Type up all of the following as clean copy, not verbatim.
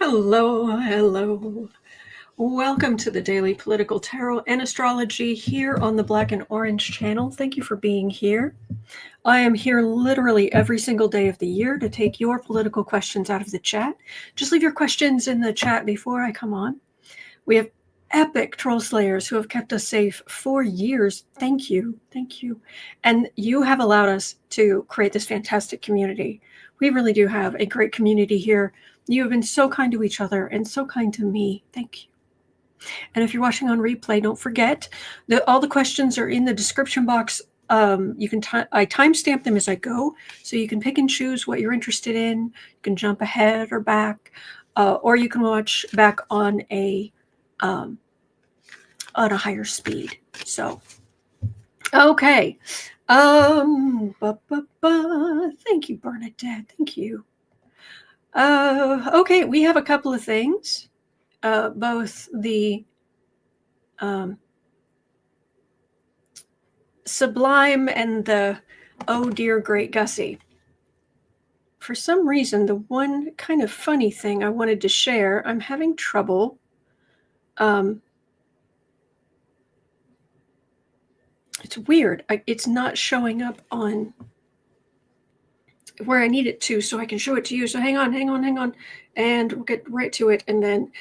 Hello, hello. Welcome to the Daily Political Tarot and Astrology here on the Black and Orange channel. Thank you for being here. I am here literally every single day of the year to take your political questions out of the chat. Just leave your questions in the chat before I come on. We have epic troll slayers who have kept us safe for years. Thank you. Thank you. And you have allowed us to create this fantastic community. We really do have a great community here. You have been so kind to each other and so kind to me. Thank you. And if you're watching on replay, don't forget that all the questions are in the description box. You can I timestamp them as I go, so you can pick and choose what you're interested in. You can jump ahead or back, or you can watch back on a higher speed. So, okay. Thank you, Bernadette. Thank you. Okay, we have a couple of things. Both the Sublime and the Oh Dear Great Gussie. For some reason, the one kind of funny thing I wanted to share, I'm having trouble. It's weird. It's not showing up on where I need it to, so I can show it to you. So hang on. And we'll get right to it. And then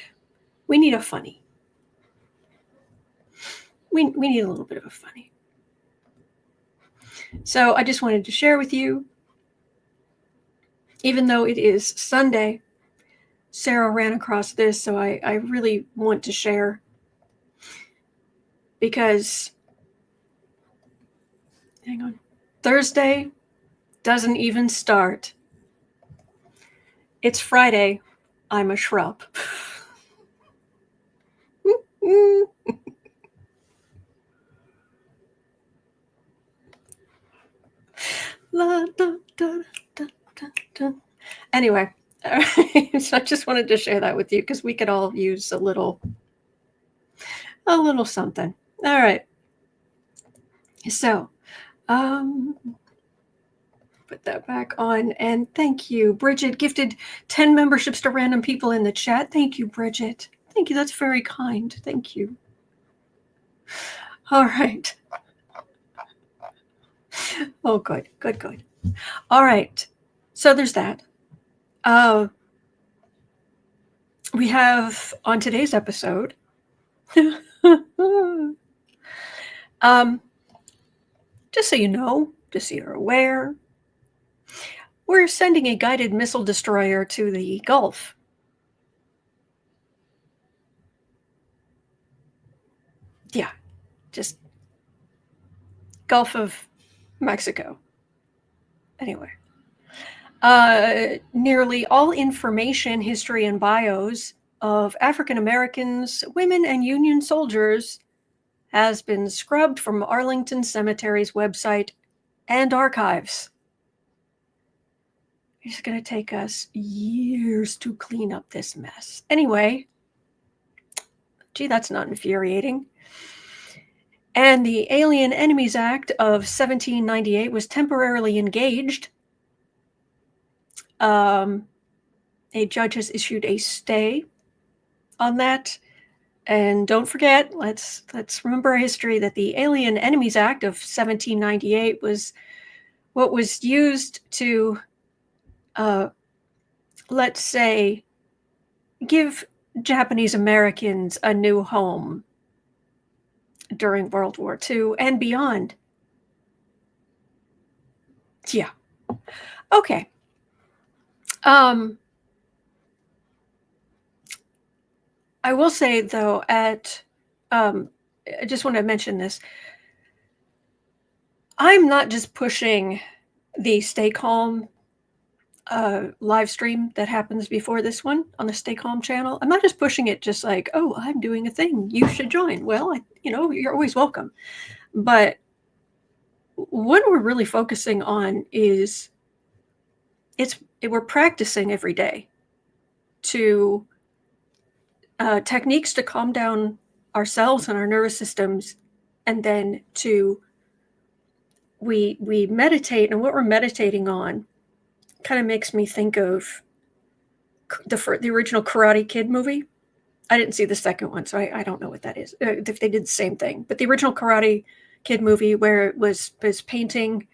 we need a funny. We need a little bit of a funny. So I just wanted to share with you, even though it is Sunday, Sarah ran across this, so I really want to share, because, hang on, Thursday doesn't even start. It's Friday. I'm a shrub. Anyway, all right. So I just wanted to share that with you because we could all use a little something. All right. So, put that back on, and thank you, Bridget. Gifted 10 memberships to random people in the chat. Thank you, Bridget. Thank you. That's very kind. Thank you. All right. Oh, good. All right. So there's that. We have on today's episode, just so you know, just so you're aware, we're sending a guided missile destroyer to the Gulf. Yeah, just Gulf of Mexico. Anyway, nearly all information, history, and bios of African Americans, women, and Union soldiers has been scrubbed from Arlington Cemetery's website and archives. It's going to take us years to clean up this mess. Anyway, gee, that's not infuriating. And the Alien Enemies Act of 1798 was temporarily engaged. A judge has issued a stay on that. And don't forget, let's remember our history, that the Alien Enemies Act of 1798 was what was used to, let's say, give Japanese Americans a new home during World War II and beyond. Yeah. Okay. I will say, though, I just want to mention this. I'm not just pushing the Stay Calm live stream that happens before this one on the Stay Calm channel. I'm not just pushing it just like, oh, I'm doing a thing, you should join. Well, you're always welcome. But what we're really focusing on is we're practicing every day to techniques to calm down ourselves and our nervous systems, and then we meditate. And what we're meditating on kind of makes me think of the original Karate Kid movie. I didn't see the second one, so I don't know what that is. If they did the same thing, but the original Karate Kid movie, where it was painting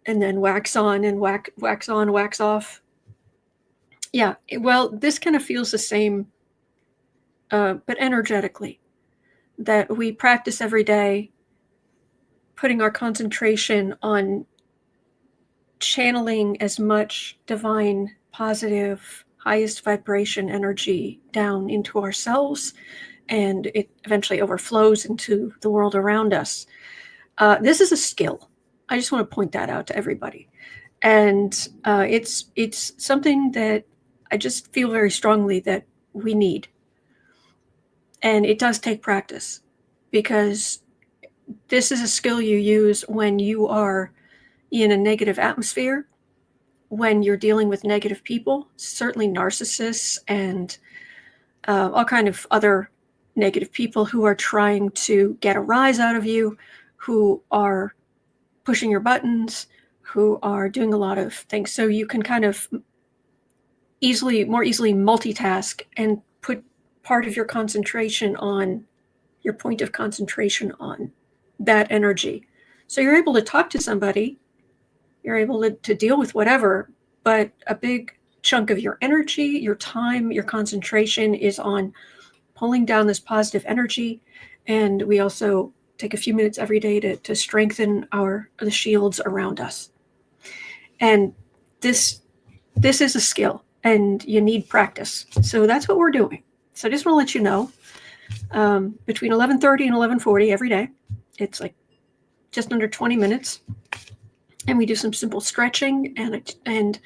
and then wax on and wax on, wax off. Yeah, well, this kind of feels the same, but energetically, that we practice every day, putting our concentration on channeling as much divine, positive, highest vibration energy down into ourselves, and it eventually overflows into the world around us. This is a skill. I just want to point that out to everybody. And it's something that I just feel very strongly that we need. And it does take practice, because this is a skill you use when you are in a negative atmosphere, when you're dealing with negative people, certainly narcissists and all kind of other negative people who are trying to get a rise out of you, who are pushing your buttons, who are doing a lot of things. So you can kind of more easily multitask and put part of your concentration on your point of concentration on that energy. So you're able to talk to somebody, you're able to deal with whatever, but a big chunk of your energy, your time, your concentration is on pulling down this positive energy. And we also take a few minutes every day to strengthen the shields around us. And this is a skill, and you need practice. So that's what we're doing. So I just want to let you know, between 11:30 and 11:40 every day, it's like just under 20 minutes. And we do some simple stretching and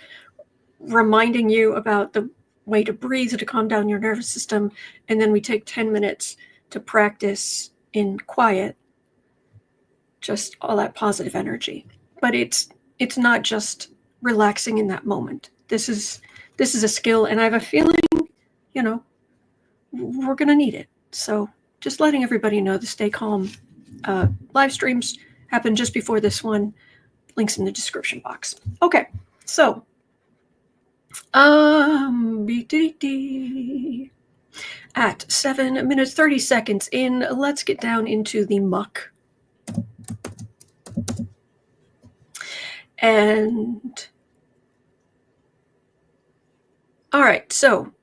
reminding you about the way to breathe to calm down your nervous system. And then we take 10 minutes to practice in quiet, just all that positive energy. But it's not just relaxing in that moment. This is a skill, and I have a feeling, we're going to need it. So just letting everybody know, the Stay Calm live streams happen just before this one. Links in the description box. Okay, so at 7 minutes 30 seconds in, let's get down into the muck. And all right, so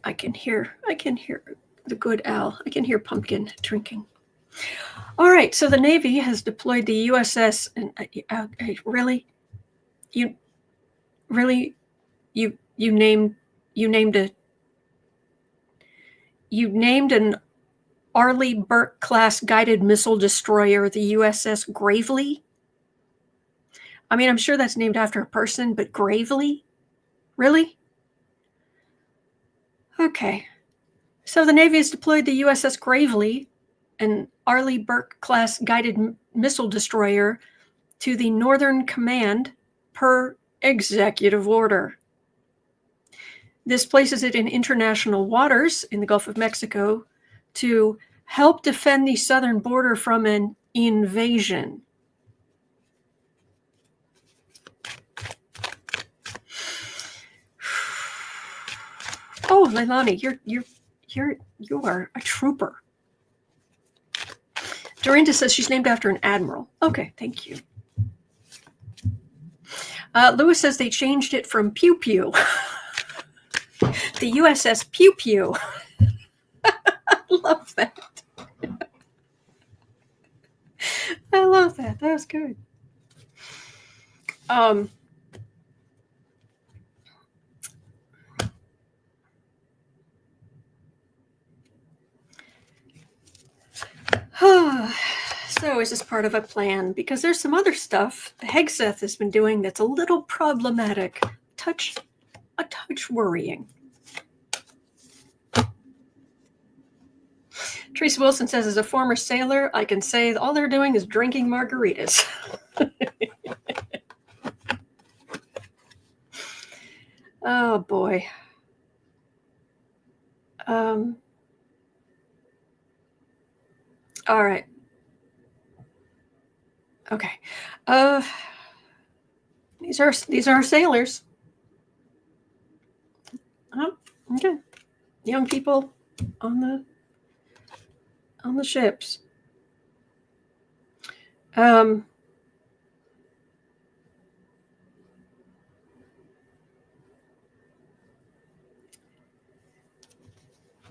I can hear the good Al. I can hear Pumpkin drinking. All right, so the Navy has deployed the USS, and you named an Arleigh Burke-class guided missile destroyer the USS Gravely. I mean, I'm sure that's named after a person, but Gravely? Really? Okay. So the Navy has deployed the USS Gravely, an Arleigh Burke-class guided missile destroyer, to the Northern Command per executive order. This places it in international waters in the Gulf of Mexico to help defend the southern border from an invasion. Oh, Leilani, you are a trooper. Dorinda says she's named after an admiral. Okay, thank you. Lewis says they changed it from Pew Pew. The USS Pew Pew. I love that. I love that. That was good. So is this part of a plan? Because there's some other stuff Hegseth has been doing that's a little problematic, a touch worrying. Teresa Wilson says, as a former sailor, I can say all they're doing is drinking margaritas. Oh, boy. All right. Okay. Let These are sailors. Oh, okay. Young people on the ships.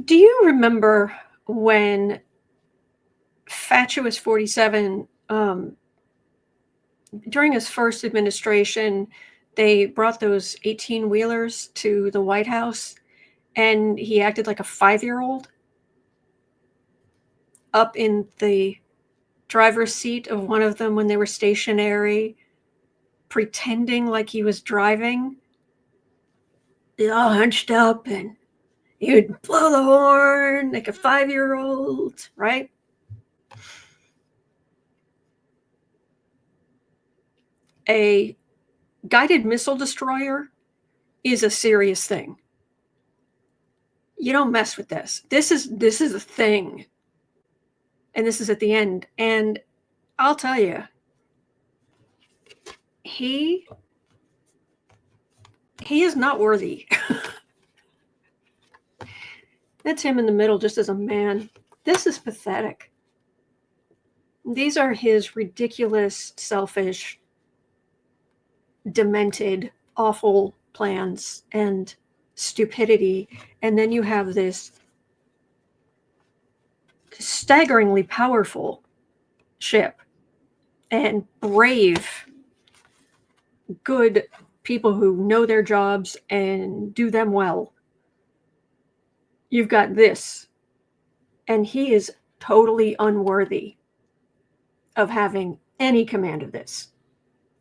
Do you remember when Fatuous 47, during his first administration, they brought those 18-wheelers to the White House, and he acted like a 5-year-old up in the driver's seat of one of them when they were stationary, pretending like he was driving. He's all hunched up, and he would blow the horn like a 5-year-old, right? A guided missile destroyer is a serious thing. You don't mess with this. This is a thing. And this is at the end. And I'll tell you, he is not worthy. That's him in the middle just as a man. This is pathetic. These are his ridiculous, selfish, demented, awful plans and stupidity. And then you have this staggeringly powerful ship and brave, good people who know their jobs and do them well. You've got this, and he is totally unworthy of having any command of this.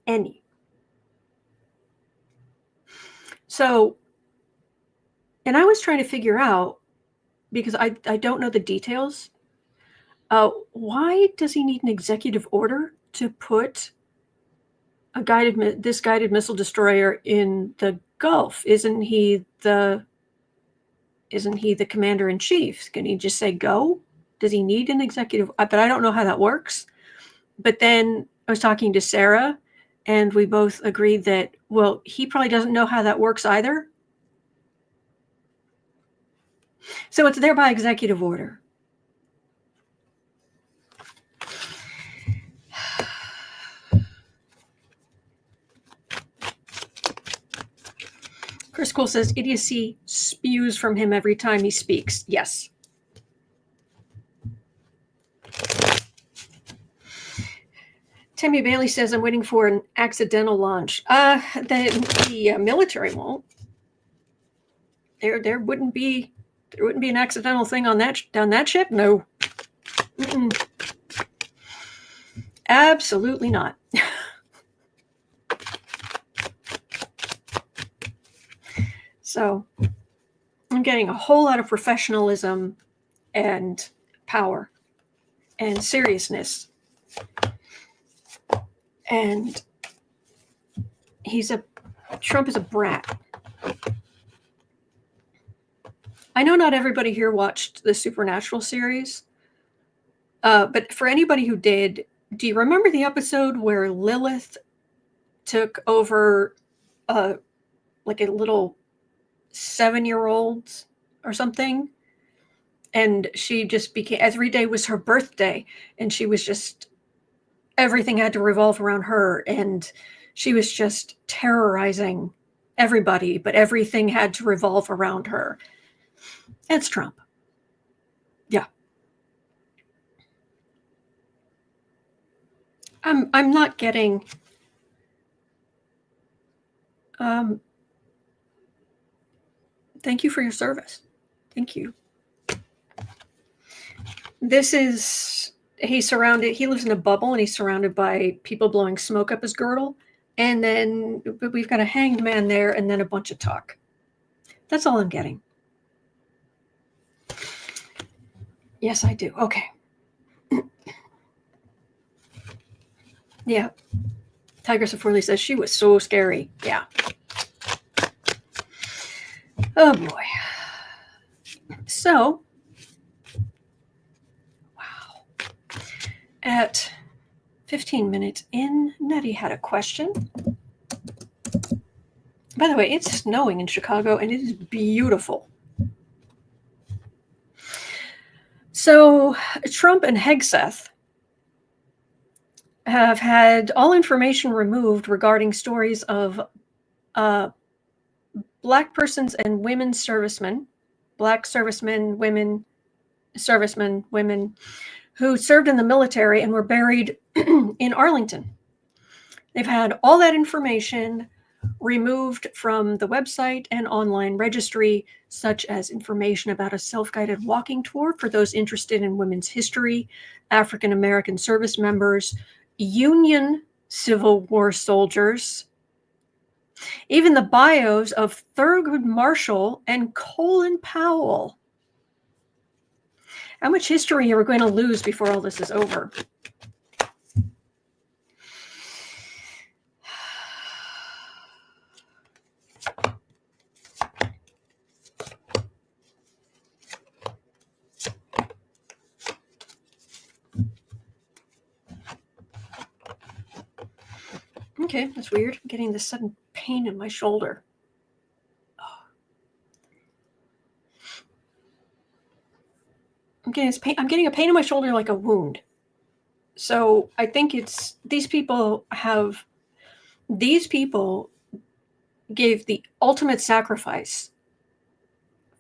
Any. So, and I was trying to figure out, because I don't know the details, why does he need an executive order to put this guided missile destroyer in the Gulf? Isn't he the commander-in-chief? Can he just say go? Does he need an executive? But I don't know how that works. But then I was talking to Sarah, and we both agreed that, well, he probably doesn't know how that works either. So it's there by executive order. Chris Cole says, idiocy spews from him every time he speaks. Yes. Tammy Bailey says, I'm waiting for an accidental launch. The military won't. There wouldn't be an accidental thing on that ship? No. Mm-mm. Absolutely not. So I'm getting a whole lot of professionalism and power and seriousness. And Trump is a brat. I know not everybody here watched the Supernatural series, but for anybody who did, do you remember the episode where Lilith took over like a little 7-year-old or something? And she just became, every day was her birthday, and she was just, everything had to revolve around her, and she was just terrorizing everybody, but everything had to revolve around her. It's Trump. Yeah. I'm not getting thank you for your service. Thank you. He lives in a bubble, and he's surrounded by people blowing smoke up his girdle. And then we've got a hanged man there, and then a bunch of talk. That's all I'm getting. Yes, I do. Okay. Yeah. Tigress of Forley says she was so scary. Yeah. Oh boy. So, wow. At 15 minutes in, Nettie had a question. By the way, it's snowing in Chicago, and it is beautiful. So Trump and Hegseth have had all information removed regarding stories of Black persons and women servicemen, Black servicemen, women who served in the military and were buried in Arlington. They've had all that information removed from the website and online registry, such as information about a self-guided walking tour for those interested in women's history, African American service members, Union Civil War soldiers, even the bios of Thurgood Marshall and Colin Powell. How much history are we going to lose before all this is over? Okay, that's weird. I'm getting this sudden pain in my shoulder. I'm getting a pain in my shoulder like a wound. So I think it's these people gave the ultimate sacrifice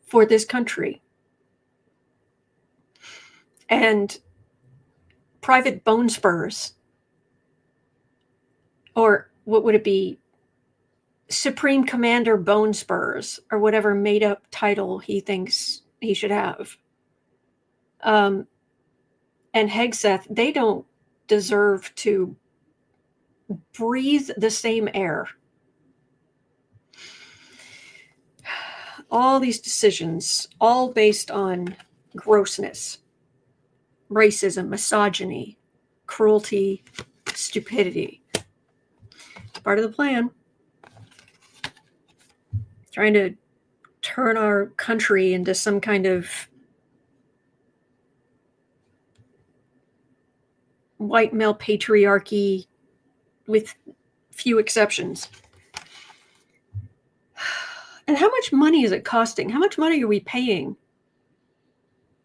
for this country. And Private Bonespurs, or what would it be? Supreme Commander Bonespurs, or whatever made up title he thinks he should have. And Hegseth, they don't deserve to breathe the same air. All these decisions, all based on grossness, racism, misogyny, cruelty, stupidity. Part of the plan. Trying to turn our country into some kind of white male patriarchy with few exceptions. And how much money is it costing? How much money are we paying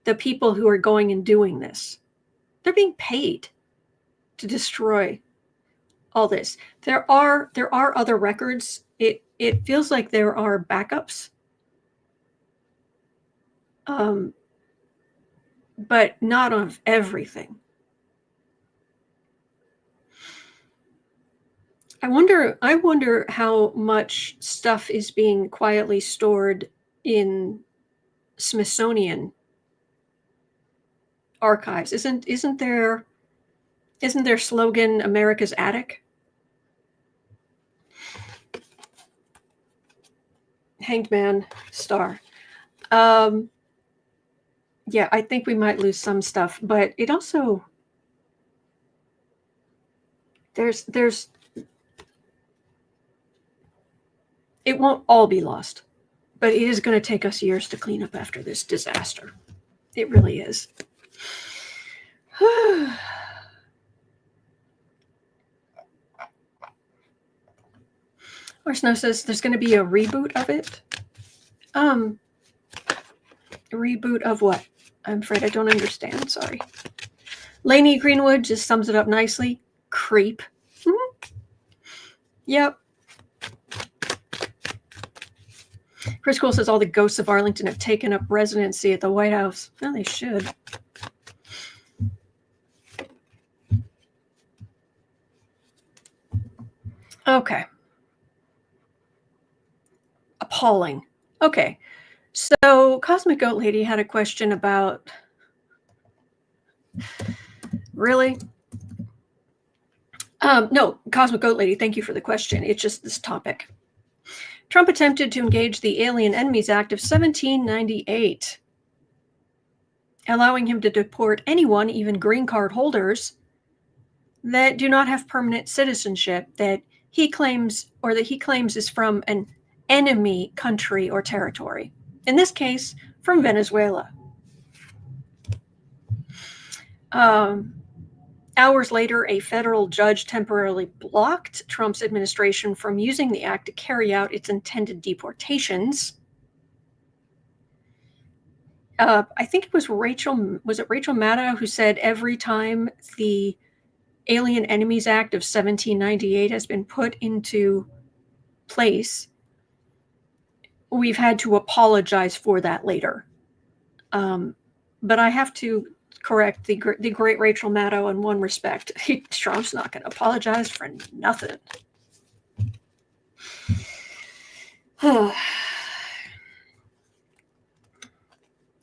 the people who are going and doing this? They're being paid to destroy all this. There are other records. It feels like there are backups. But not of everything. I wonder how much stuff is being quietly stored in Smithsonian archives. Isn't their slogan America's Attic? Hanged Man star. Yeah, I think we might lose some stuff, but it also there's it won't all be lost, but it is going to take us years to clean up after this disaster. It really is. Or Snow says there's going to be a reboot of it. A reboot of what? I'm afraid I don't understand. Sorry. Lainey Greenwood just sums it up nicely. Creep. Mm-hmm. Yep. Chris Cole says all the ghosts of Arlington have taken up residency at the White House. Well, they should. Okay. Appalling. Okay. So Cosmic Goat Lady had a question about... Really? No, Cosmic Goat Lady, thank you for the question. It's just this topic. Trump attempted to engage the Alien Enemies Act of 1798, allowing him to deport anyone, even green card holders, that do not have permanent citizenship that he claims is from an enemy country or territory. In this case, from Venezuela. Hours later, a federal judge temporarily blocked Trump's administration from using the act to carry out its intended deportations. I think it was Rachel Maddow who said every time the Alien Enemies Act of 1798 has been put into place, we've had to apologize for that later. But I have to correct the great Rachel Maddow in one respect. Trump's not going to apologize for nothing.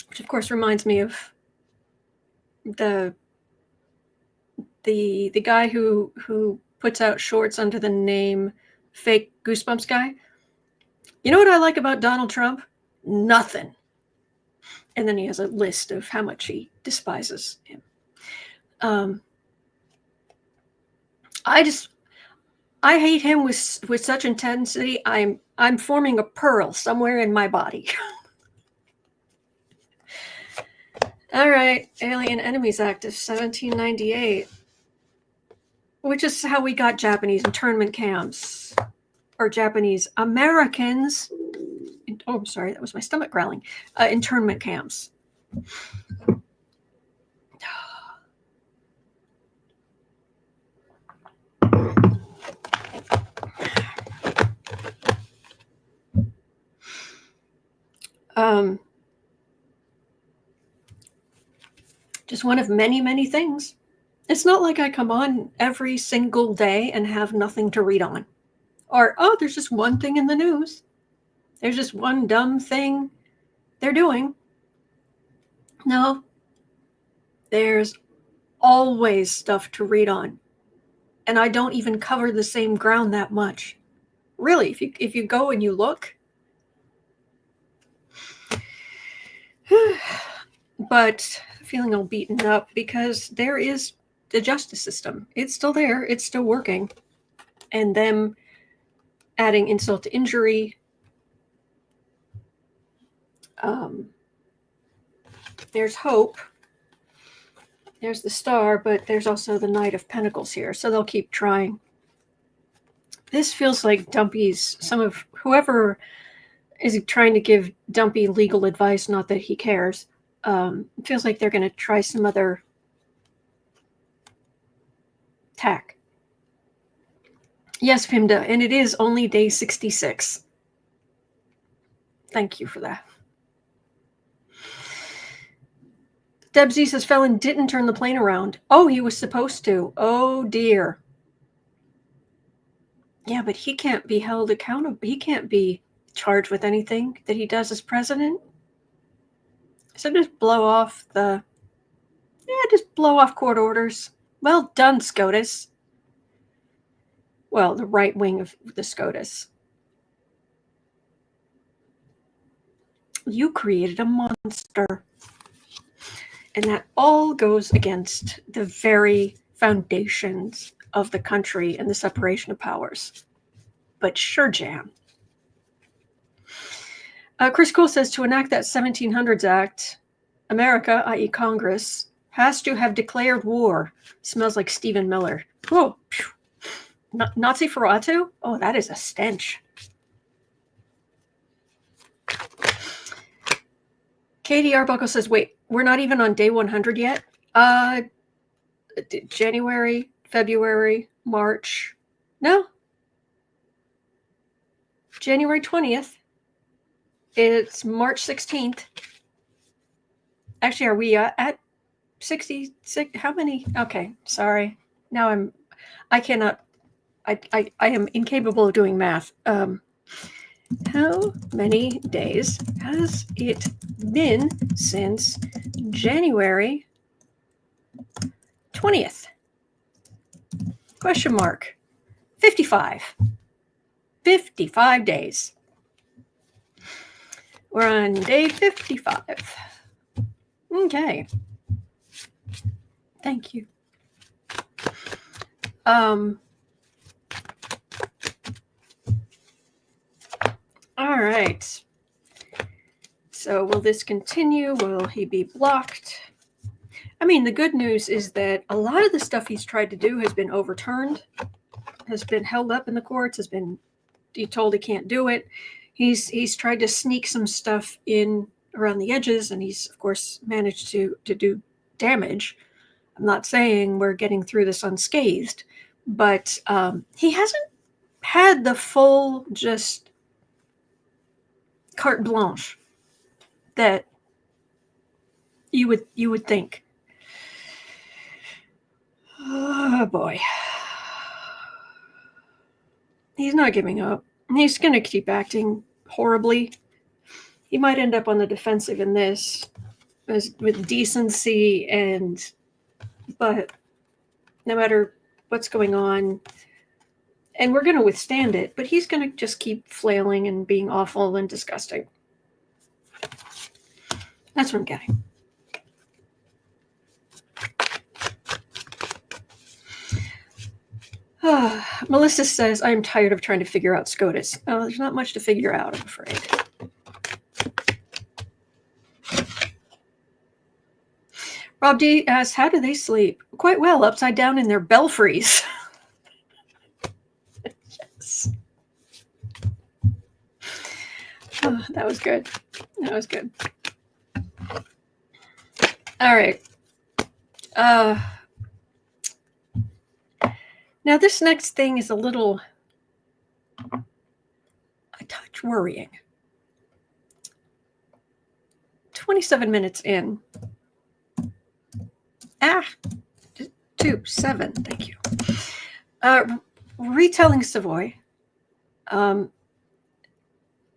Which, of course, reminds me of the guy who puts out shorts under the name Fake Goosebumps Guy. You know what I like about Donald Trump? Nothing. And then he has a list of how much he despises him. I hate him with such intensity. I'm forming a pearl somewhere in my body. All right, Alien Enemies Act of 1798, which is how we got Japanese internment camps, or Japanese Americans. Oh, I'm sorry, that was my stomach growling. Internment camps. Just one of many, many things. It's not like I come on every single day and have nothing to read on. Or, oh, there's just one thing in the news. There's just one dumb thing they're doing. No. There's always stuff to read on. And I don't even cover the same ground that much. Really, if you go and you look. But feeling all beaten up because there is the justice system. It's still there. It's still working. And them adding insult to injury. There's hope. There's the star, but there's also the Knight of Pentacles here. So they'll keep trying. This feels like Dumpy's, whoever is trying to give Dumpy legal advice, not that he cares. It feels like they're going to try some other tack. Yes, Pimda, and it is only day 66. Thank you for that. Deb Z says Felon didn't turn the plane around. Oh, he was supposed to. Oh, dear. Yeah, but he can't be held accountable. He can't be charged with anything that he does as president. So just blow off court orders. Well done, SCOTUS. Well, the right wing of the SCOTUS. You created a monster. And that all goes against the very foundations of the country and the separation of powers. But sure jam. Chris Cole says to enact that 1700s Act, America, i.e. Congress, has to have declared war. Smells like Stephen Miller. Whoa. Nazi Ferratu? Oh, that is a stench. Katie Arbuckle says, wait, we're not even on day 100 yet? January, February, March. No. January 20th. It's March 16th. Actually, are we at 66? How many? Okay, sorry. Now I cannot, I am incapable of doing math. How many days has it been since January 20th? Question mark. 55. 55 days. We're on day 55. Okay. Thank you. All right. So will this continue? Will he be blocked? I mean, the good news is that a lot of the stuff he's tried to do has been overturned, has been held up in the courts, has been told he can't do it. He's tried to sneak some stuff in around the edges, and he's of course managed to do damage. I'm not saying we're getting through this unscathed, but he hasn't had the full just carte blanche that you would think. Oh boy. He's not giving up. He's going to keep acting horribly. He might end up on the defensive in this, with decency, but no matter what's going on, and we're going to withstand it, but he's going to just keep flailing and being awful and disgusting. That's what I'm getting. Melissa says, I'm tired of trying to figure out SCOTUS. Oh, there's not much to figure out, I'm afraid. Rob D asks, how do they sleep? Quite well, upside down in their belfries. Yes. Oh, that was good. That was good. All right. Now, this next thing is a touch worrying. 27 minutes in. 7, thank you. Retelling Savoy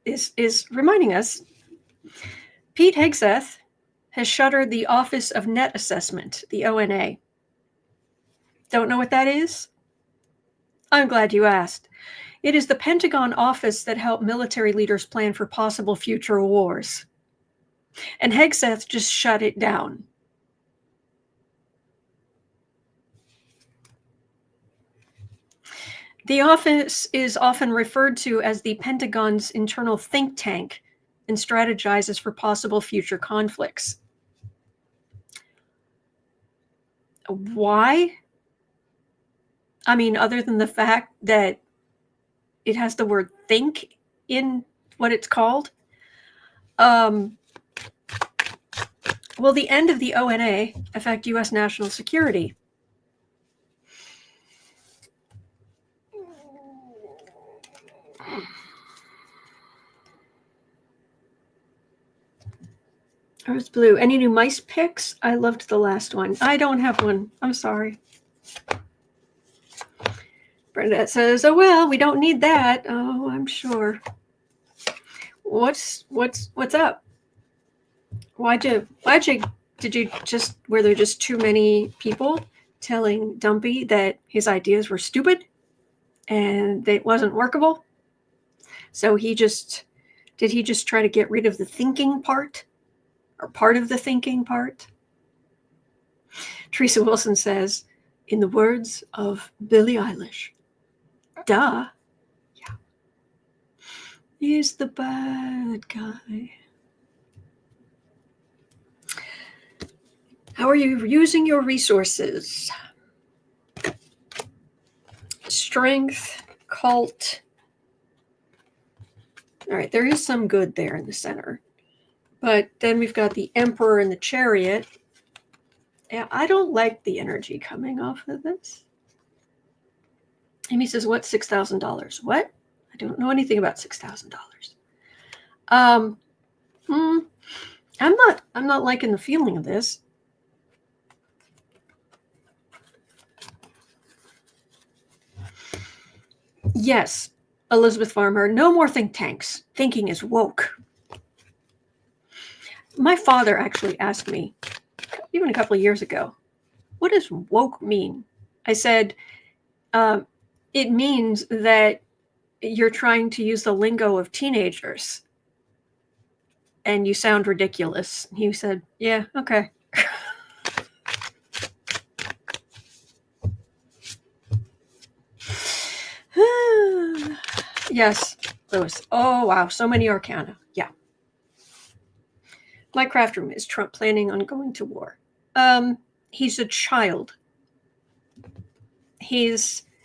is reminding us Pete Hegseth has shuttered the Office of Net Assessment, the ONA. Don't know what that is? I'm glad you asked. It is the Pentagon office that helped military leaders plan for possible future wars. And Hegseth just shut it down. The office is often referred to as the Pentagon's internal think tank and strategizes for possible future conflicts. Why? I mean, other than the fact that it has the word think in what it's called. Will the end of the ONA affect U.S. national security? Earth Blue. Any new mice picks? I loved the last one. I don't have one. I'm sorry. Brenda says, oh, well, we don't need that. Oh, I'm sure. What's up? Did you just, were there just too many people telling Dumpy that his ideas were stupid and that it wasn't workable? So did he just try to get rid of the thinking part, or part of the thinking part? Teresa Wilson says, in the words of Billie Eilish, duh. Yeah. He's the bad guy. How are you using your resources? Strength, cult. All right, there is some good there in the center. But then we've got the Emperor and the Chariot. Yeah, I don't like the energy coming off of this. Amy says, what's $6,000? What? I don't know anything about $6,000. I'm not liking the feeling of this. Yes, Elizabeth Farmer, no more think tanks. Thinking is woke. My father actually asked me, even a couple of years ago, what does woke mean? I said, it means that you're trying to use the lingo of teenagers and you sound ridiculous. He said, yeah, okay. Yes, Lewis. Oh, wow. So many arcana. Yeah. My craft room, is Trump planning on going to war? He's a child.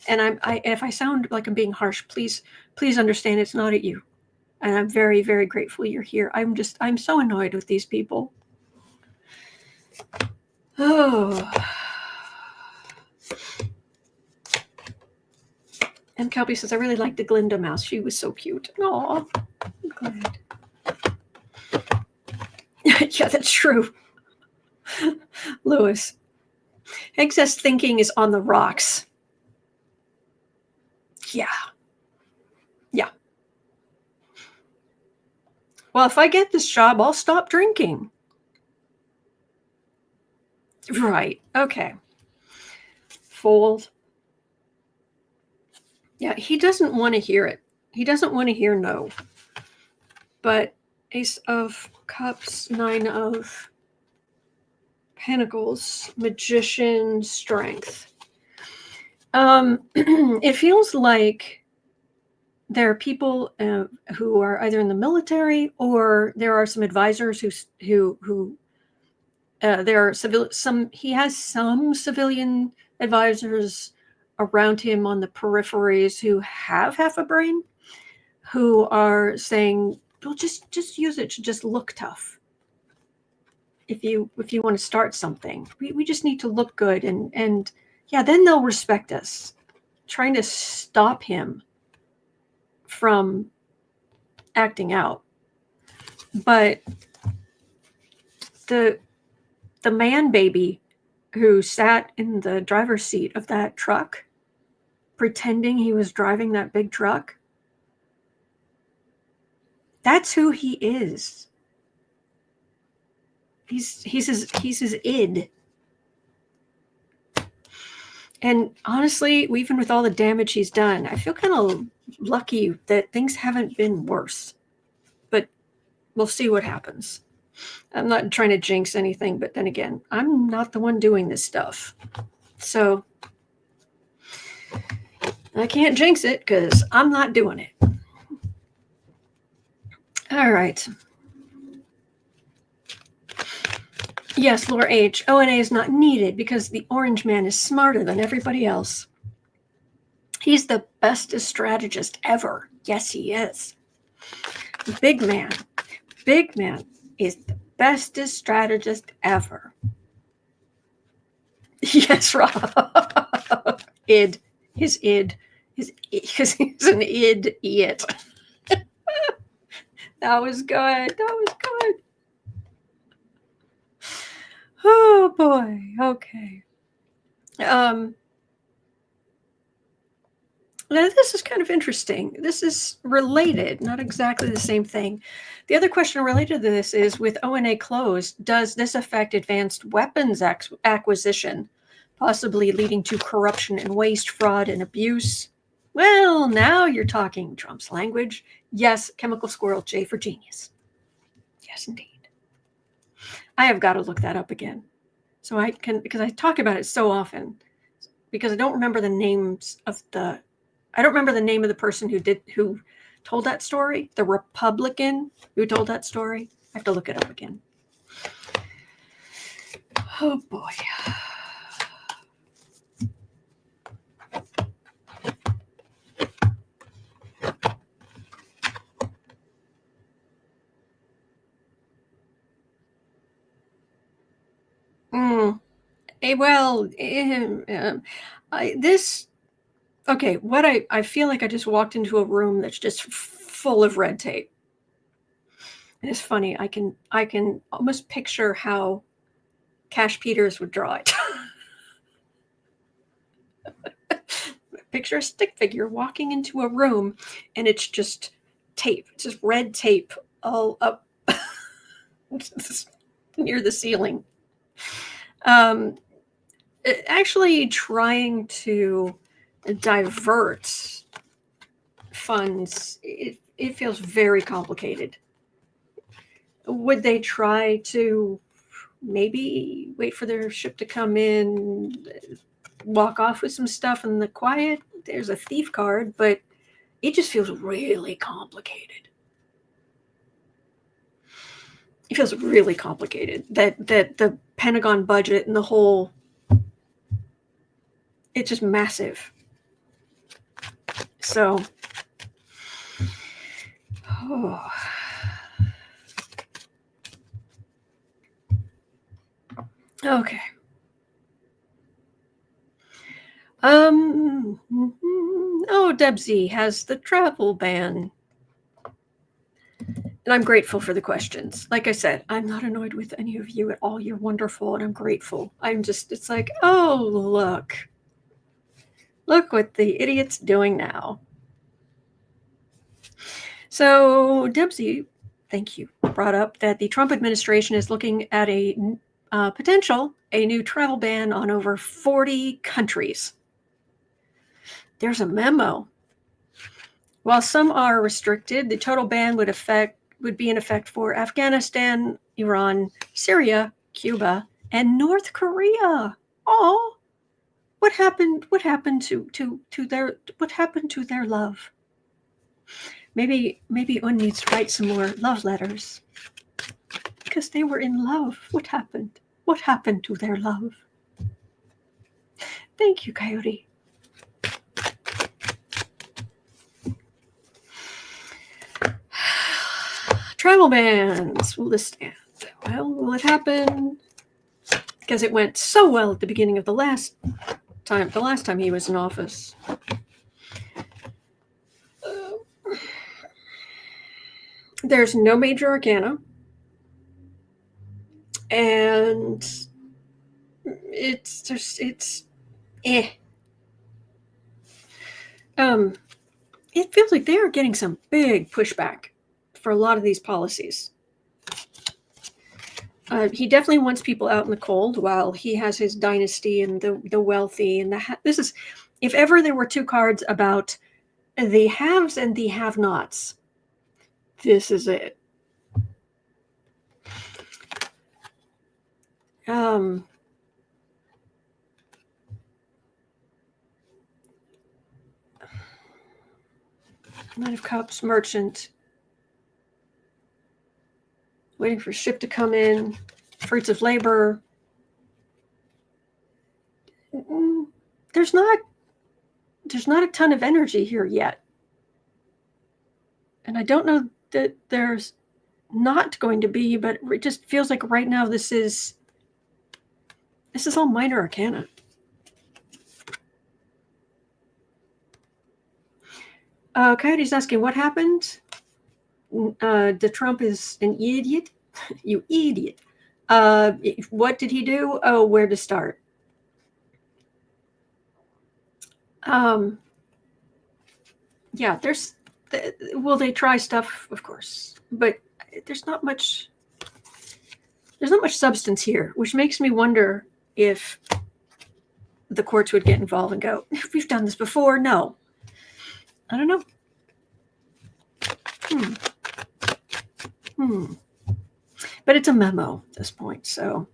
And if I sound like I'm being harsh, please understand it's not at you. And I'm very, very grateful you're here. I'm so annoyed with these people. Oh. And Kelby says, I really liked the Glinda mouse. She was so cute. Aw, I'm glad. Yeah, that's true. Lewis. Hegseth's thinking is on the rocks. Yeah. Yeah. Well, if I get this job, I'll stop drinking. Right. Okay. Fold. Yeah, he doesn't want to hear it. He doesn't want to hear no. But Ace of Cups, Nine of Pentacles, Magician, Strength. It feels like there are people who are either in the military, or there are some advisors who there are he has some civilian advisors around him on the peripheries who have half a brain, who are saying, well, just use it to just look tough. If you want to start something, we just need to look good, and yeah, then they'll respect us. Trying to stop him from acting out. But the man baby who sat in the driver's seat of that truck, pretending he was driving that big truck, that's who he is. He's his id. And honestly, even with all the damage he's done, I feel kind of lucky that things haven't been worse. But we'll see what happens. I'm not trying to jinx anything, but then again, I'm not the one doing this stuff. So I can't jinx it because I'm not doing it. All right. Yes, Laura H. ONA is not needed because the orange man is smarter than everybody else. He's the bestest strategist ever. Yes, he is. Big man is the bestest strategist ever. Yes, Rob. Id. His id. Because he's an idiot. That was good. Oh boy. Okay. Now this is kind of interesting. This is related, not exactly the same thing. The other question related to this is, with ONA closed, does this affect advanced weapons acquisition, possibly leading to corruption and waste, fraud, and abuse? Well, now you're talking Trump's language. Yes, Chemical Squirrel, J for genius. Yes, indeed. I have got to look that up again. So I can, because I talk about it so often, because I don't remember the names of I don't remember the name of the person who told that story, the Republican who told that story. I have to look it up again. Oh boy. Okay, what I feel like I just walked into a room that's just full of red tape. And it's funny, I can almost picture how Cash Peters would draw it. Picture a stick figure walking into a room and it's just tape. It's just red tape all up near the ceiling. Actually trying to divert funds, it feels very complicated. Would they try to maybe wait for their ship to come in, walk off with some stuff in the quiet? There's a thief card, but it just feels really complicated. it feels really complicated. That the Pentagon budget and the whole, it's just massive. So, oh. Okay. Oh, Debsy has the travel ban. And I'm grateful for the questions. Like I said, I'm not annoyed with any of you at all. You're wonderful, and I'm grateful. I'm just, it's like, oh, look. Look what the idiot's doing now. So, Debsy, thank you, brought up that the Trump administration is looking at a new travel ban on over 40 countries. There's a memo. While some are restricted, the total ban would be in effect for Afghanistan, Iran, Syria, Cuba, and North Korea. Oh, what happened to their love? Maybe Un needs to write some more love letters. Because they were in love. What happened? What happened to their love? Thank you, Coyote. Travel bans. Will this stand? Well, will it happen? Because it went so well at the beginning of the last time he was in office. There's no major arcana. And it's eh. It feels like they are getting some big pushback for a lot of these policies. He definitely wants people out in the cold while he has his dynasty and the wealthy and this is, if ever there were two cards about the haves and the have-nots, this is it. Knight of Cups, Merchant. Waiting for ship to come in. Fruits of labor. There's not a ton of energy here yet. And I don't know that there's not going to be, but it just feels like right now this is all minor arcana. Coyote's asking what happened. The Trump is an idiot. You idiot. What did he do? Oh, where to start? Yeah, will they try stuff? Of course, but there's not much substance here, which makes me wonder if the courts would get involved and go, we've done this before. No, I don't know. But it's a memo at this point, so.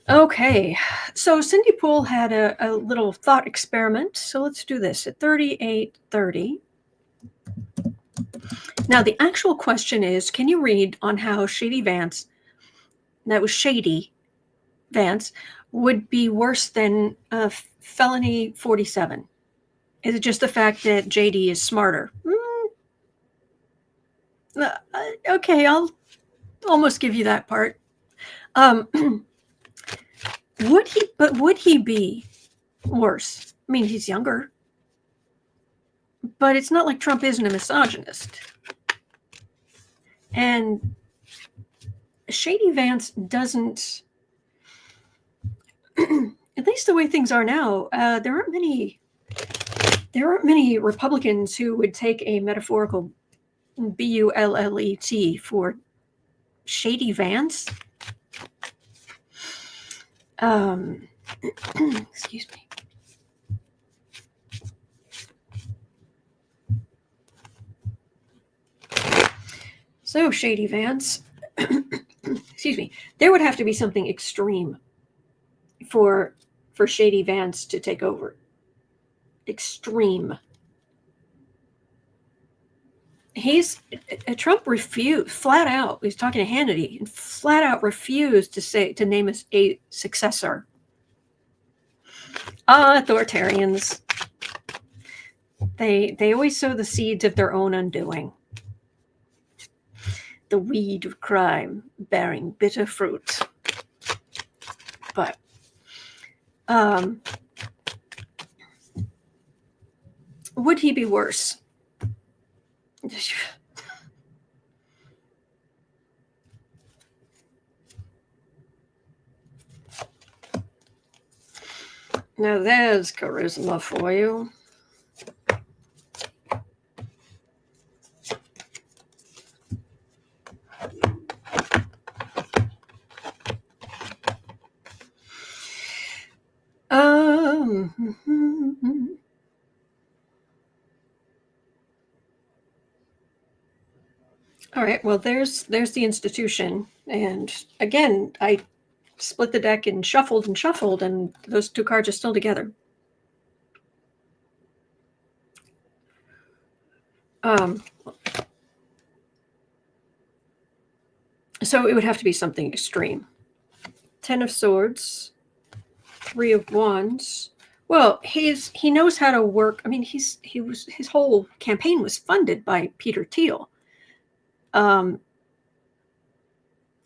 Okay, so Cindy Poole had a little thought experiment, so let's do this at 38:30. Now, the actual question is, can you read on how Shady Vance, that was Shady Vance, would be worse than felony 47? Is it just the fact that JD is smarter? Okay, I'll almost give you that part. Would he be worse? I mean, he's younger. But it's not like Trump isn't a misogynist. And Shady Vance doesn't, at least the way things are now, there aren't many Republicans who would take a metaphorical bullet for Shady Vance. Excuse me. So, Shady Vance, excuse me, there would have to be something extreme for Shady Vance to take over. Extreme. Trump refused flat out. He's talking to Hannity and flat out refused to name us a successor. Authoritarians. They always sow the seeds of their own undoing. The weed of crime bearing bitter fruit. But would he be worse? Now there's charisma for you. All right, well, there's the institution. And again, I split the deck and shuffled, and those two cards are still together. So it would have to be something extreme. 10 of Swords, 3 of Wands. Well, he knows how to work. I mean, his whole campaign was funded by Peter Thiel.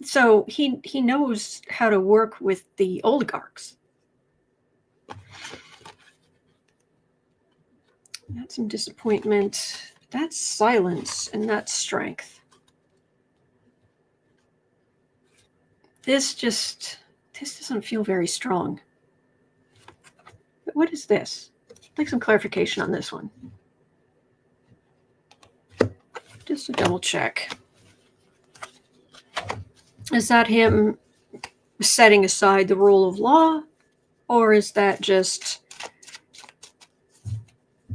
So he knows how to work with the oligarchs. That's some disappointment. That's silence, and that's strength. This doesn't feel very strong. But what is this? I'd like some clarification on this one. Just to double check. Is that him setting aside the rule of law? Or is that just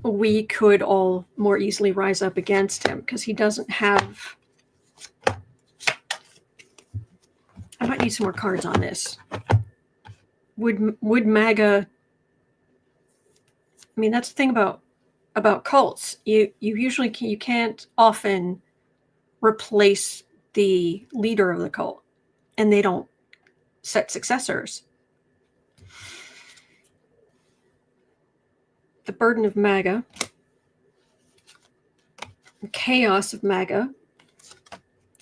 we could all more easily rise up against him? Because he doesn't have... I might need some more cards on this. Would MAGA... I mean, that's the thing about cults. You can't often replace the leader of the cult, and they don't set successors. The burden of MAGA, the chaos of MAGA.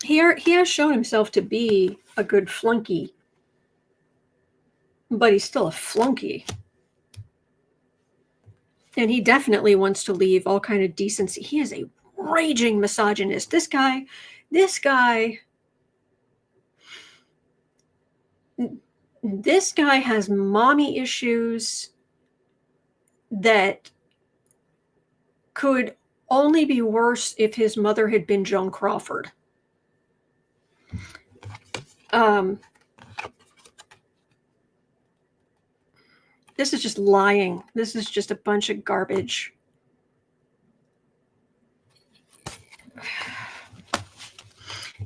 He has shown himself to be a good flunky, but he's still a flunky. And he definitely wants to leave all kind of decency. He is a raging misogynist. This guy has mommy issues that could only be worse if his mother had been Joan Crawford. This is just lying. This is just a bunch of garbage.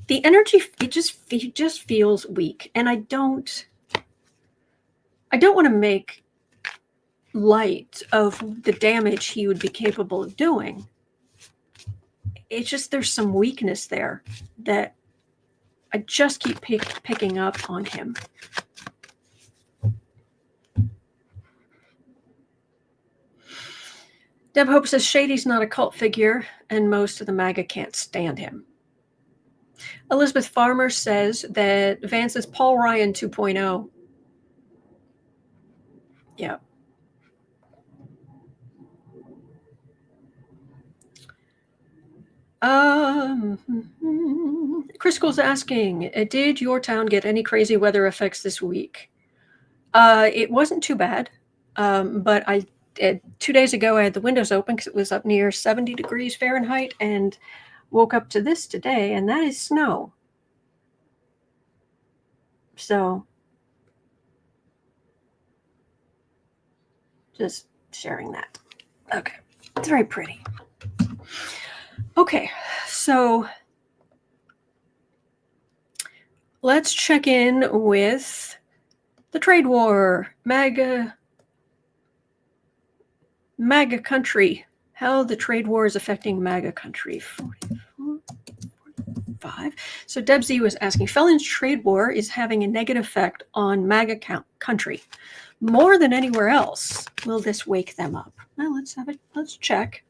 The energy, it just feels weak. And I don't want to make light of the damage he would be capable of doing. It's just there's some weakness there that I just keep picking up on him. Deb Hope says Shady's not a cult figure, and most of the MAGA can't stand him. Elizabeth Farmer says that Vance is Paul Ryan 2.0. Yeah. Crisco's asking, did your town get any crazy weather effects this week? It wasn't too bad, but 2 days ago I had the windows open because it was up near 70 degrees Fahrenheit, and woke up to this today, and that is snow. So just sharing that. Okay, it's very pretty. Okay, so let's check in with the trade war, MAGA country, how the trade war is affecting MAGA country. 44. 5. So Deb Z was asking, Felon's trade war is having a negative effect on MAGA country. More than anywhere else. Will this wake them up? Well, let's check.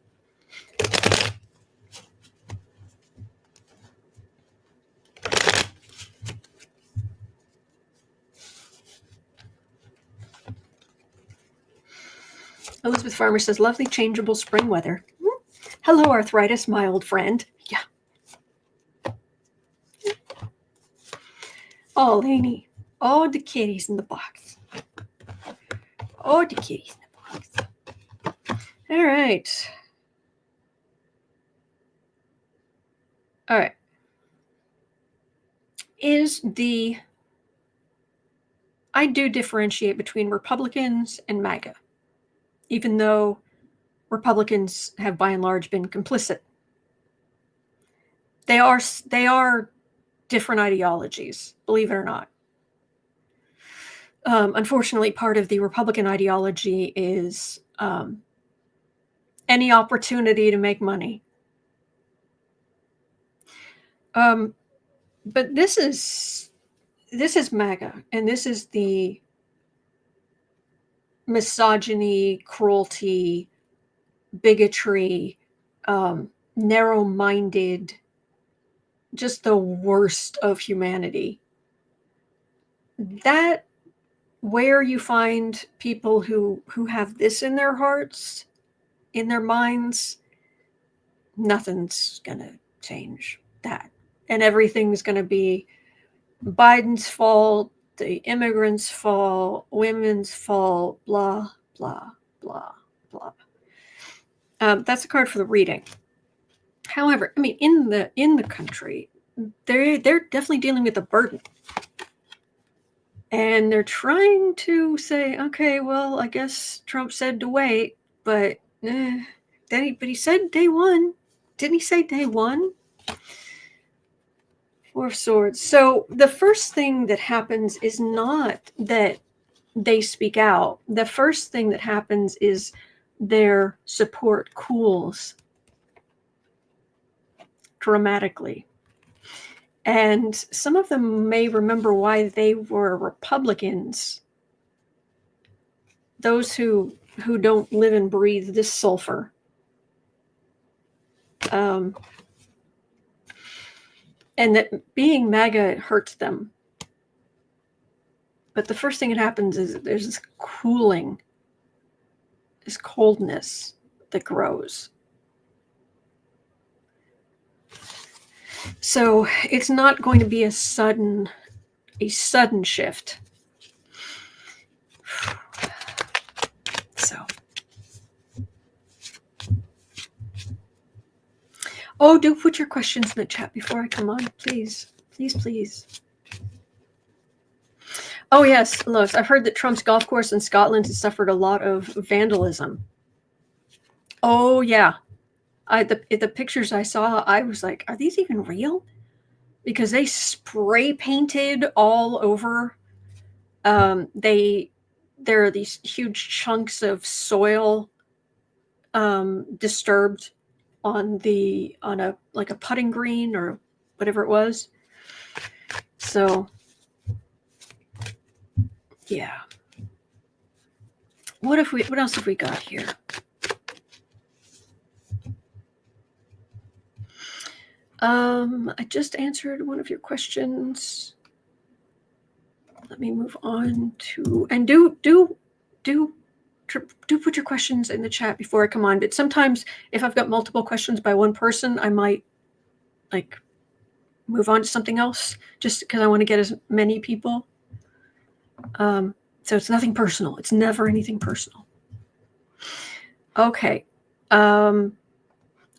Elizabeth Farmer says, lovely changeable spring weather. Hello, arthritis, my old friend. Yeah. Oh, Lainey. Oh, the kitties in the box. Oh, the kitties in the box. All right. All right. I do differentiate between Republicans and MAGA, even though Republicans have by and large been complicit. They are different ideologies, believe it or not. Unfortunately, part of the Republican ideology is any opportunity to make money. But this is MAGA, and this is the misogyny, cruelty, bigotry, narrow-minded, just the worst of humanity. That where you find people who have this in their hearts, in their minds, nothing's gonna change that. And everything's gonna be Biden's fault, the immigrants' fault, women's fault, blah, blah, blah, blah. That's a card for the reading. However, I mean, in the country, they're definitely dealing with a burden. And they're trying to say, okay, well, I guess Trump said to wait, but he said day one. Didn't he say day one? Four of Swords. So the first thing that happens is not that they speak out. The first thing that happens is their support cools dramatically. And some of them may remember why they were Republicans. Those who don't live and breathe this sulfur. And that being MAGA hurts them. But the first thing that happens is there's this cooling, this coldness that grows. So it's not going to be a sudden shift. So. Oh, do put your questions in the chat before I come on, please. Please, please. Oh, yes, Lois. I've heard that Trump's golf course in Scotland has suffered a lot of vandalism. Oh, yeah. The pictures I saw, I was like, are these even real? Because they spray painted all over. There are these huge chunks of soil disturbed on a putting green or whatever it was. So yeah. What else have we got here? I just answered one of your questions. Let me move on to, and do put your questions in the chat before I come on. But sometimes if I've got multiple questions by one person, I might move on to something else just because I want to get as many people. So it's nothing personal. It's never anything personal. Okay. All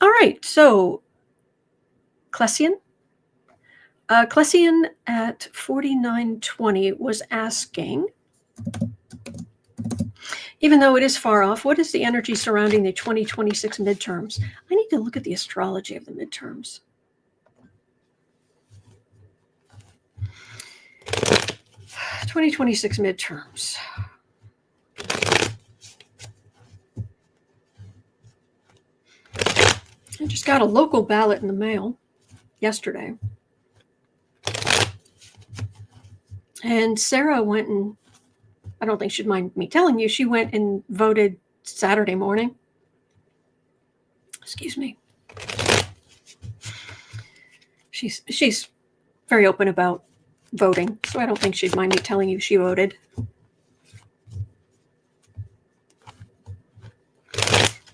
right. So Clesian at 4920 was asking, even though it is far off, what is the energy surrounding the 2026 midterms? I need to look at the astrology of the midterms. '26 midterms. I just got a local ballot in the mail yesterday. And Sarah went and, I don't think she'd mind me telling you, she went and voted Saturday morning. Excuse me. She's very open about voting, so I don't think she'd mind me telling you she voted.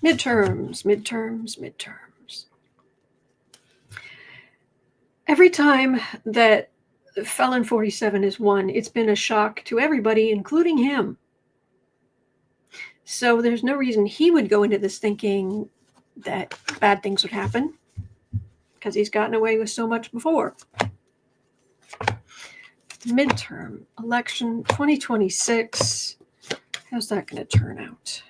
Midterms. Every time that Felon 47 is won, it's been a shock to everybody, including him. So there's no reason he would go into this thinking that bad things would happen, because he's gotten away with so much before. Midterm election 2026. How's that going to turn out?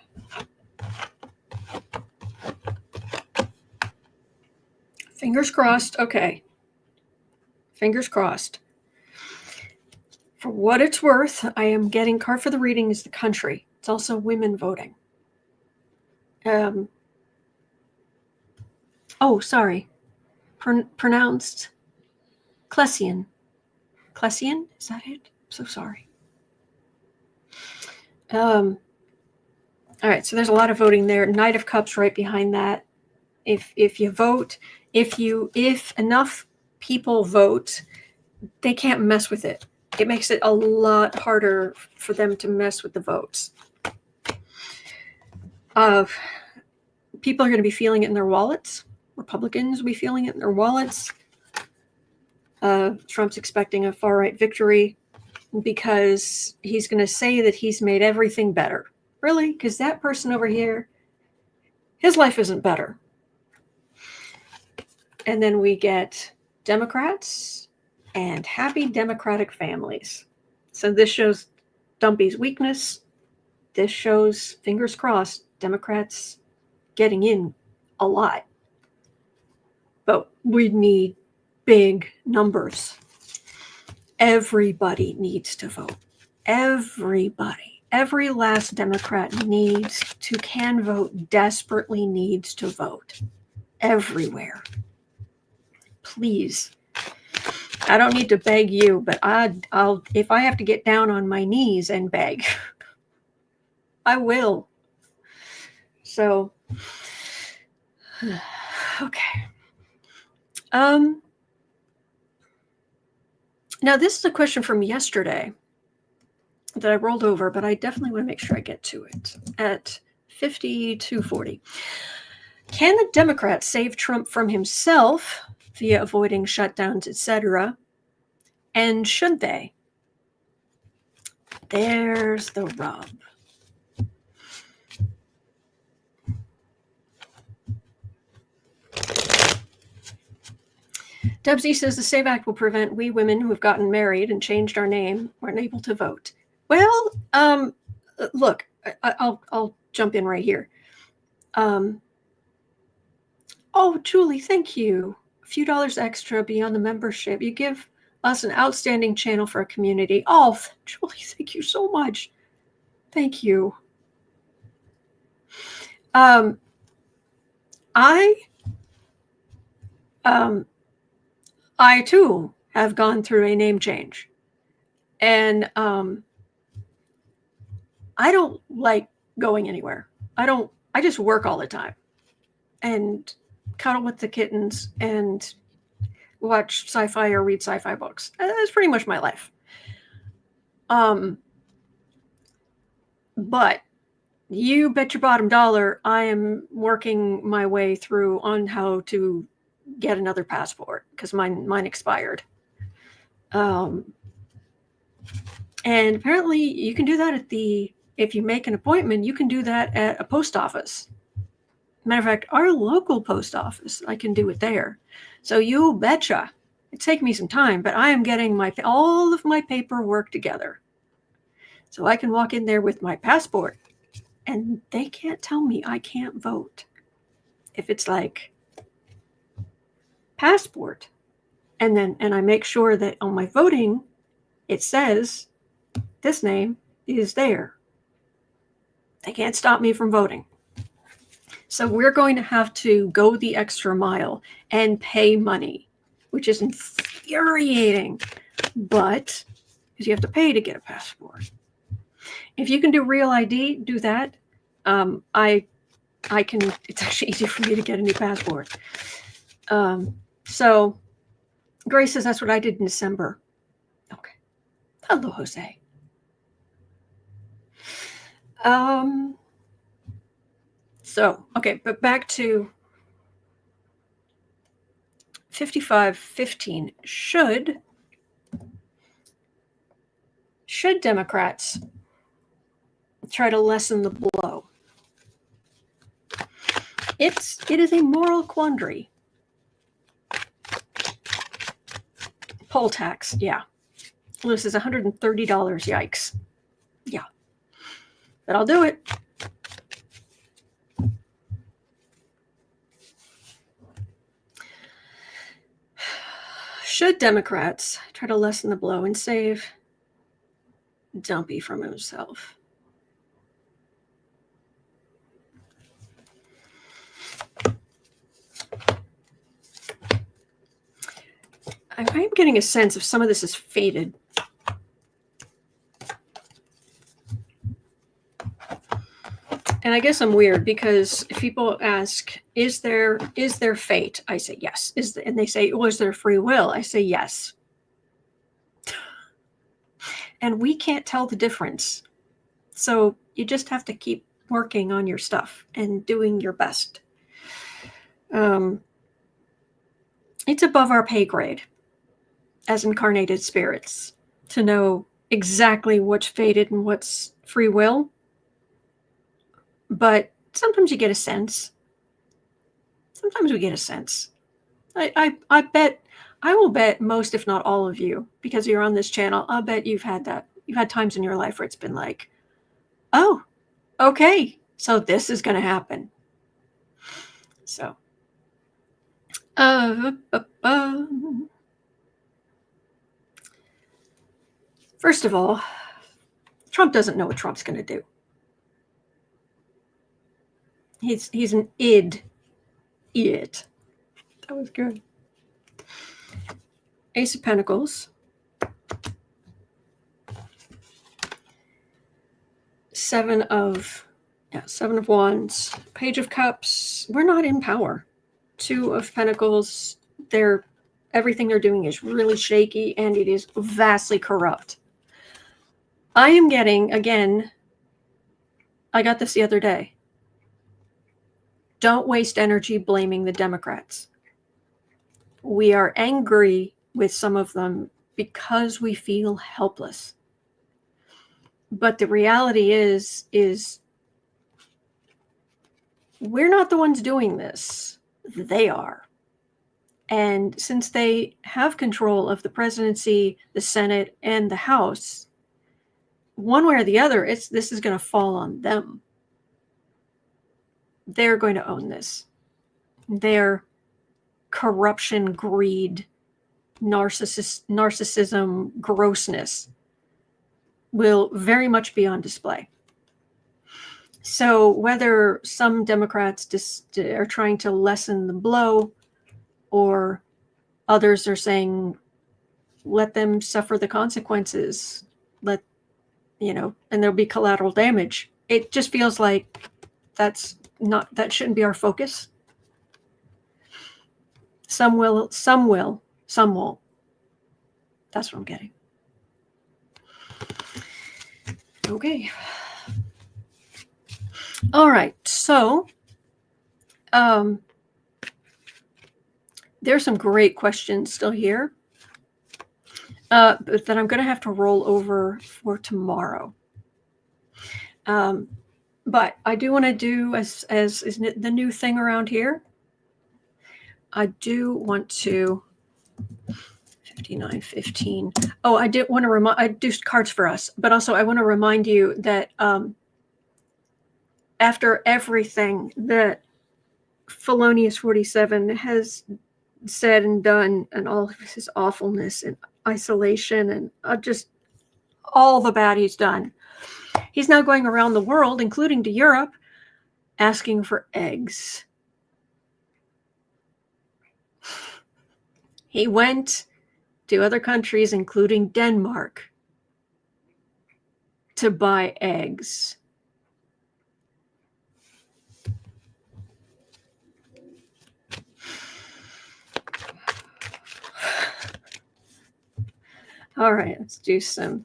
Fingers crossed. Okay. Fingers crossed. For what it's worth, I am getting card for the reading is the country. It's also women voting. Sorry. Pronounced Clesian. Clesian? Is that it? I'm so sorry. All right, so there's a lot of voting there. Knight of Cups right behind that. If you vote, if enough people vote, they can't mess with it. It makes it a lot harder for them to mess with the votes. People are going to be feeling it in their wallets. Republicans will be feeling it in their wallets. Trump's expecting a far-right victory because he's going to say that he's made everything better. Really? Because that person over here, his life isn't better. And then we get Democrats and happy Democratic families. So this shows Dumpy's weakness. This shows, fingers crossed, Democrats getting in a lot. But we need big numbers. Everybody needs to vote. Everybody. Every last Democrat can vote, desperately needs to vote. Everywhere. Please. I don't need to beg you, but I'll if I have to get down on my knees and beg, I will. So, okay. Now this is a question from yesterday that I rolled over, but I definitely want to make sure I get to it at 52:40. Can the Democrats save Trump from himself via avoiding shutdowns, etc.? And should they? There's the rub. Dubsy says the SAVE Act will prevent we women who have gotten married and changed our name or unable to vote. Well, look, I'll jump in right here. Oh, Julie, thank you. A few dollars extra beyond the membership. You give us an outstanding channel for a community. Oh, Julie, thank you so much. Thank you. I too have gone through a name change, and I don't like going anywhere. I just work all the time and cuddle with the kittens and watch sci-fi or read sci-fi books. That's pretty much my life. But you bet your bottom dollar I am working my way through on how to get another passport because mine expired. And apparently you can do that if you make an appointment, you can do that at a post office. Matter of fact, our local post office, I can do it there. So you betcha. It'd take me some time, but I am getting all of my paperwork together. So I can walk in there with my passport and they can't tell me I can't vote. If it's like passport, and I make sure that on my voting, it says this name is there. They can't stop me from voting. So we're going to have to go the extra mile and pay money, which is infuriating, but because you have to pay to get a passport. If you can do real ID, do that. I can. It's actually easier for me to get a new passport. So Grace says that's what I did in December. Okay. Hello, Jose. So, okay, but back to 5515. Should Democrats try to lessen the blow? It is a moral quandary. Poll tax, yeah. This is $130, yikes. Yeah. But I'll do it. Should Democrats try to lessen the blow and save Dumpy from himself? I'm getting a sense of some of this is faded. And I guess I'm weird because if people ask, is there fate? I say yes. And they say, was there free will? I say yes. And we can't tell the difference. So you just have to keep working on your stuff and doing your best. It's above our pay grade as incarnated spirits to know exactly what's fated and what's free will. But sometimes you get a sense. Sometimes we get a sense. I will bet most, if not all of you, because you're on this channel, I'll bet you've had that. You've had times in your life where it's been like, oh, okay, so this is going to happen. So, first of all, Trump doesn't know what Trump's going to do. He's an idiot. That was good. Ace of Pentacles. Seven of Wands. Page of Cups. We're not in power. Two of Pentacles. Everything they're doing is really shaky and it is vastly corrupt. I am getting, again, I got this the other day. Don't waste energy blaming the Democrats. We are angry with some of them because we feel helpless. But the reality is we're not the ones doing this. They are. And since they have control of the presidency, the Senate, and the House, one way or the other, this is going to fall on them. They're going to own this. Their corruption, greed, narcissism, grossness will very much be on display. So whether some Democrats are trying to lessen the blow or others are saying, let them suffer the consequences, and there'll be collateral damage. It just feels like that shouldn't be our focus. Some will, some won't. That's what I'm getting. Okay. All right. So, there's some great questions still here, but that I'm going to have to roll over for tomorrow. But I do want to do, as is the new thing around here, I do want to 5915. Oh, I did want to I do cards for us, but also I want to remind you that after everything that Felonious 47 has said and done, and all of his awfulness and isolation and just all the bad he's done, he's now going around the world, including to Europe, asking for eggs. He went to other countries, including Denmark, to buy eggs. All right, let's do some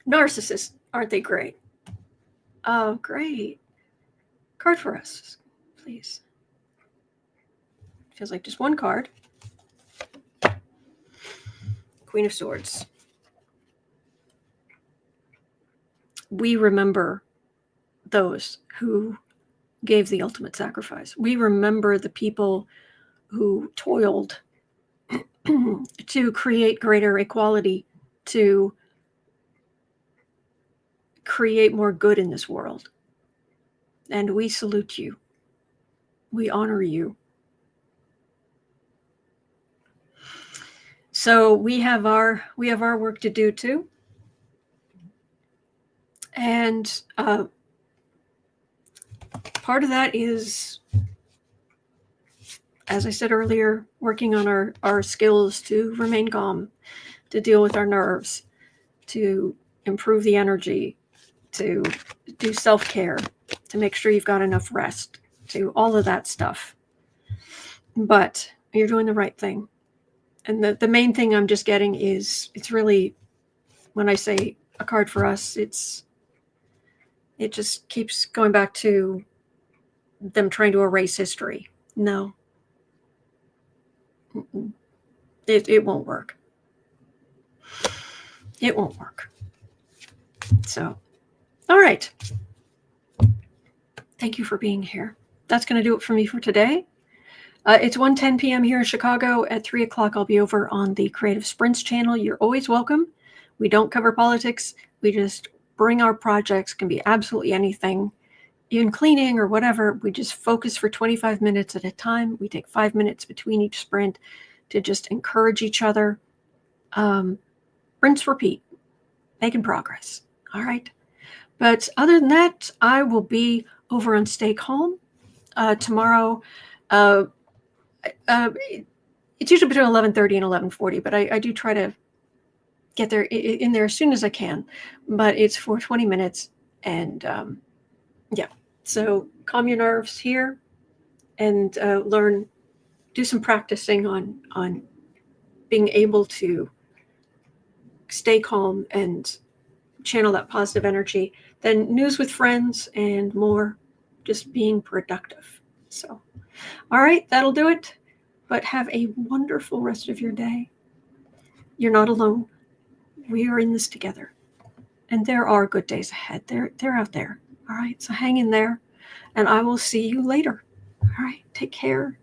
narcissists. Aren't they great? Oh, great. Card for us, please. Feels like just one card. Queen of Swords. We remember those who gave the ultimate sacrifice. We remember the people who toiled to create greater equality, to create more good in this world. And we salute you. We honor you. So we have our work to do too. And part of that is, as I said earlier, working on our skills to remain calm, to deal with our nerves, to improve the energy, to do self-care, to make sure you've got enough rest, to all of that stuff. But you're doing the right thing. And the main thing I'm just getting is, it's really, when I say a card for us, it just keeps going back to them trying to erase history. No. It won't work. It won't work. So, all right. Thank you for being here. That's going to do it for me for today. It's 1:10 p.m. here in Chicago. At 3 o'clock, I'll be over on the Creative Sprints channel. You're always welcome. We don't cover politics. We just bring our projects. Can be absolutely anything, even cleaning or whatever. We just focus for 25 minutes at a time. We take 5 minutes between each sprint to just encourage each other. Rinse, repeat, making progress. All right. But other than that, I will be over on Stay Calm tomorrow. It's usually between 11:30 and 11:40, but I do try to get there in there as soon as I can. But it's for 20 minutes, and yeah. So calm your nerves here, and do some practicing on being able to stay calm and channel that positive energy. Then news with friends and more, just being productive. So, all right, that'll do it. But have a wonderful rest of your day. You're not alone. We are in this together. And there are good days ahead. They're out there. All right, so hang in there. And I will see you later. All right, take care.